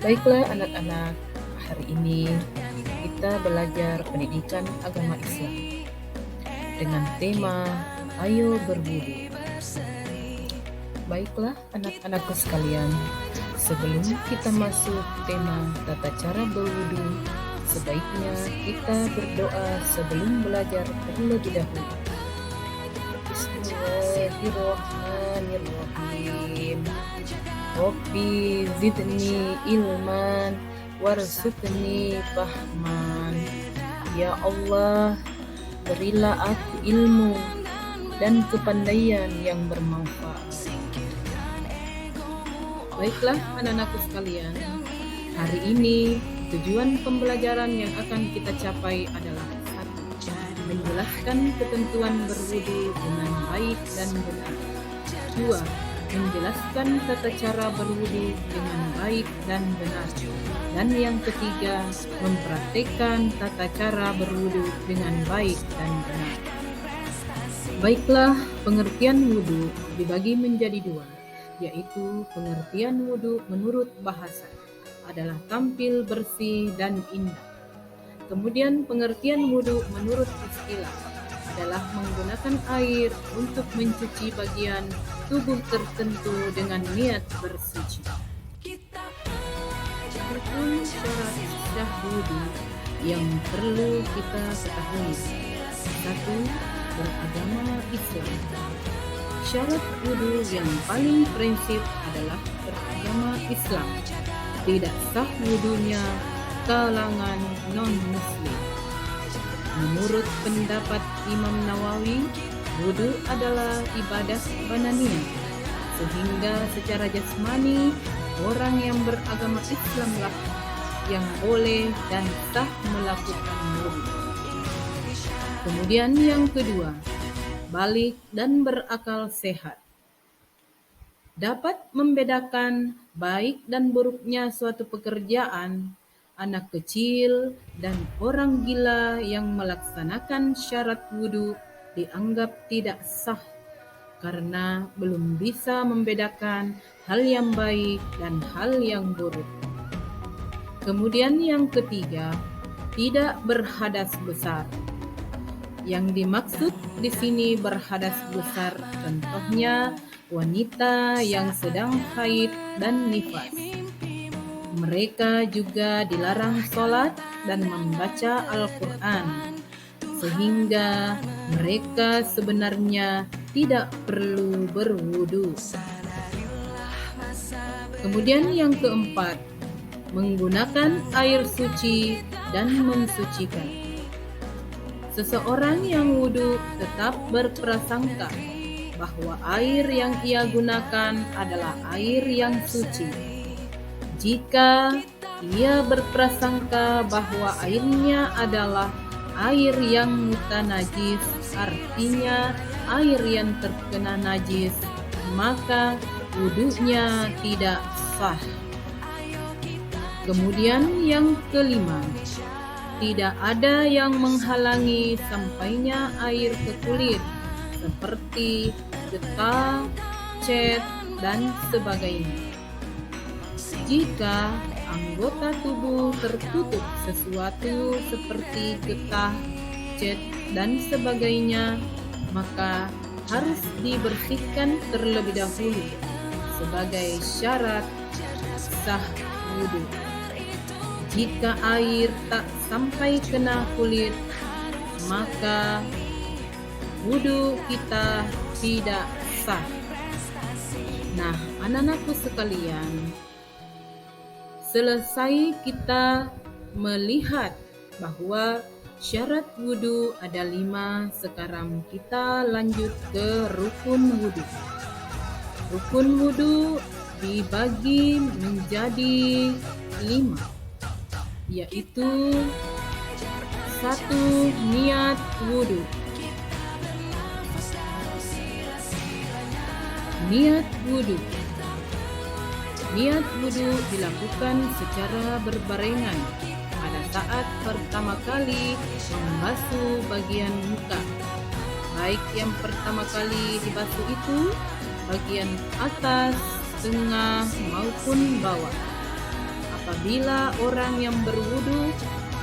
Baiklah anak-anak, hari ini kita belajar pendidikan agama Islam dengan tema Ayo Berwudu. Baiklah anak-anakku sekalian, sebelum kita masuk tema tata cara berwudu, sebaiknya kita berdoa sebelum belajar terlebih dahulu. Bismillahirrahmanirrahim. Rabbi zidni ilman warzuqni fahman. Ya Allah, berilah aku ilmu dan kepandaian yang bermanfaat. Baiklah anak-anakku sekalian, hari ini tujuan pembelajaran yang akan kita capai adalah satu, menjelaskan ketentuan berwudu dengan baik dan benar. Dua, menjelaskan tata cara berwudu dengan baik dan benar. Dan yang ketiga, mempraktikkan tata cara berwudu dengan baik dan benar. Baiklah, pengertian wudu dibagi menjadi dua, yaitu pengertian wudu menurut bahasa adalah tampil bersih dan indah. Kemudian pengertian wudu menurut istilah adalah menggunakan air untuk mencuci bagian tubuh tertentu dengan niat bersuci. Rukun syarat sah wudu yang perlu kita ketahui. Satu, beragama Islam. Syarat wudu yang paling prinsip adalah beragama Islam. Tidak sah wudunya kalangan non-muslim. Menurut pendapat Imam Nawawi, wudu adalah ibadah badaniyah, sehingga secara jasmani orang yang beragama Islamlah yang boleh dan sah melakukan wudu. Kemudian yang kedua, balik dan berakal sehat. Dapat membedakan baik dan buruknya suatu pekerjaan, anak kecil dan orang gila yang melaksanakan syarat wudu dianggap tidak sah karena belum bisa membedakan hal yang baik dan hal yang buruk. Kemudian yang ketiga, tidak berhadas besar. Yang dimaksud di sini berhadas besar contohnya wanita yang sedang haid dan nifas. Mereka juga dilarang sholat dan membaca Al-Quran, sehingga mereka sebenarnya tidak perlu berwudu. Kemudian yang keempat, menggunakan air suci dan mensucikan. Seseorang yang wudu tetap berprasangka bahwa air yang ia gunakan adalah air yang suci. Jika ia berprasangka bahwa airnya adalah air yang mutanajis, artinya air yang terkena najis, maka wudunya tidak sah. Kemudian yang kelima, tidak ada yang menghalangi sampainya air ke kulit, seperti getah, cat, dan sebagainya. Jika anggota tubuh tertutup sesuatu seperti getah, cat, dan sebagainya, maka harus dibersihkan terlebih dahulu sebagai syarat sah wudu. Jika air tak sampai kena kulit, maka wudu kita tidak sah. Nah, anak-anakku sekalian, selesai kita melihat bahwa syarat wudu ada 5, sekarang kita lanjut ke rukun wudu. Rukun wudu dibagi menjadi 5, yaitu 1. Niat wudu. Niat wudu. Niat wudu dilakukan secara berbarengan pada saat pertama kali membasuh bagian muka. Baik yang pertama kali dibasuh itu bagian atas, tengah maupun bawah. apabila orang yang berwudu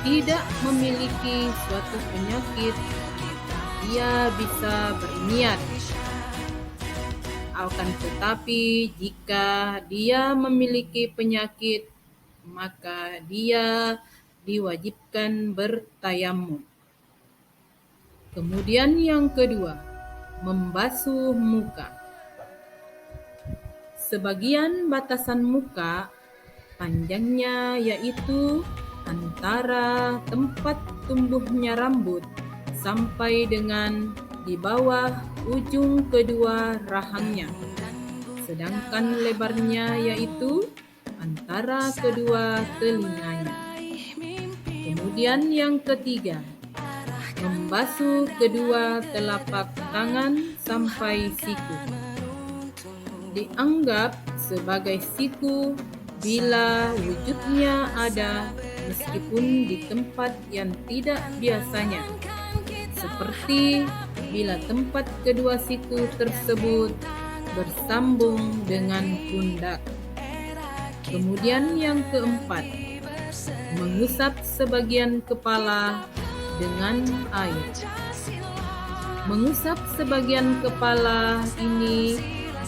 tidak memiliki suatu penyakit, ia bisa berniat. Akan tetapi jika dia memiliki penyakit, maka dia diwajibkan bertayamum. Kemudian yang kedua, membasuh muka. Sebagian batasan muka panjangnya yaitu antara tempat tumbuhnya rambut sampai dengan di bawah ujung kedua rahangnya. Sedangkan lebarnya yaitu antara kedua telinganya. Kemudian yang ketiga, membasuh kedua telapak tangan sampai siku. Dianggap sebagai siku bila wujudnya ada meskipun di tempat yang tidak biasanya, seperti bila tempat kedua siku tersebut bersambung dengan pundak. Kemudian yang keempat, mengusap sebagian kepala dengan air. Mengusap sebagian kepala ini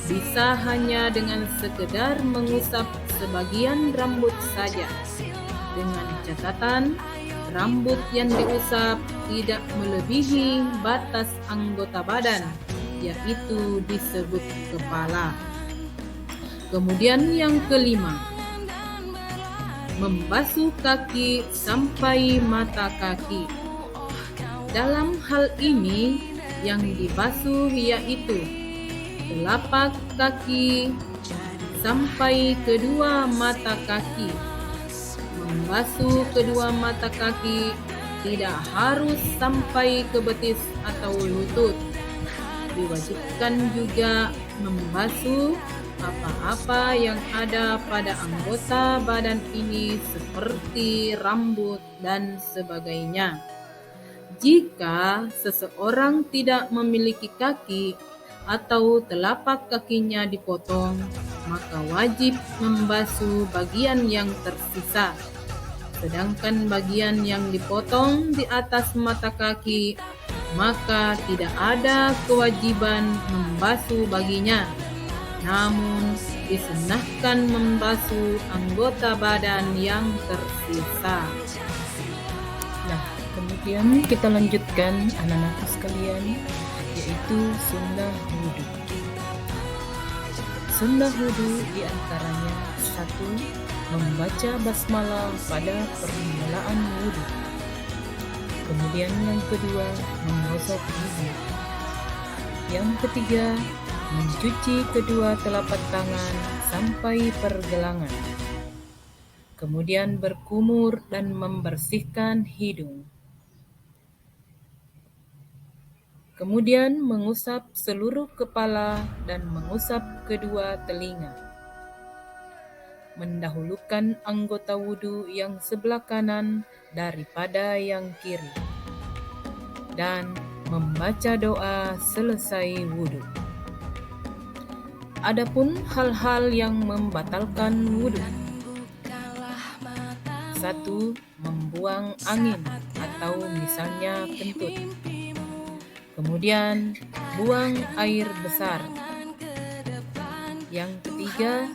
bisa hanya dengan sekedar mengusap sebagian rambut saja, dengan catatan rambut yang diusap tidak melebihi batas anggota badan, yaitu disebut kepala. Kemudian yang kelima, membasuh kaki sampai mata kaki. Dalam hal ini yang dibasuh yaitu telapak kaki sampai kedua mata kaki. Membasuh kedua mata kaki tidak harus sampai ke betis atau lutut. Diwajibkan juga membasuh apa-apa yang ada pada anggota badan ini seperti rambut dan sebagainya. Jika seseorang tidak memiliki kaki atau telapak kakinya dipotong, maka wajib membasuh bagian yang tersisa. Sedangkan bagian yang dipotong di atas mata kaki, maka tidak ada kewajiban membasuh baginya. Namun disunahkan membasuh anggota badan yang tersisa. Nah, kemudian kita lanjutkan anak-anakku sekalian, yaitu sunnah wudhu. Sunnah wudhu diantaranya 1. Membaca basmalah pada permulaan wudhu. Kemudian yang kedua, menggosok gigi. Yang ketiga, mencuci kedua telapak tangan sampai pergelangan. Kemudian berkumur dan membersihkan hidung. Kemudian mengusap seluruh kepala dan mengusap kedua telinga. Mendahulukan anggota wudhu yang sebelah kanan daripada yang kiri. Dan membaca doa selesai wudhu. Adapun hal-hal yang membatalkan wudhu. 1. Membuang angin atau misalnya kentut. Kemudian buang air besar. Yang ketiga,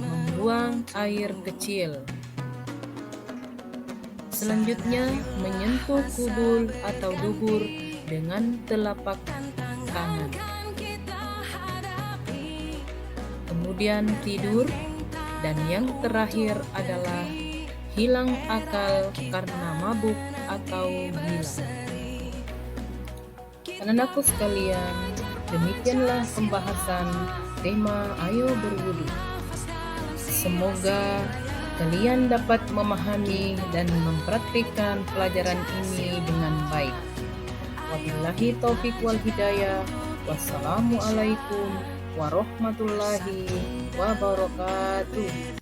membuang air kecil. Selanjutnya, menyentuh kubul atau dubur dengan telapak tangan. Kemudian tidur, dan yang terakhir adalah hilang akal karena mabuk atau gila. Anak-anakku sekalian, demikianlah pembahasan tema Ayo Berwudu. Semoga kalian dapat memahami dan mempraktikkan pelajaran ini dengan baik. Wabillahi taufiq wal hidayah. Wassalamualaikum warahmatullahi wabarakatuh.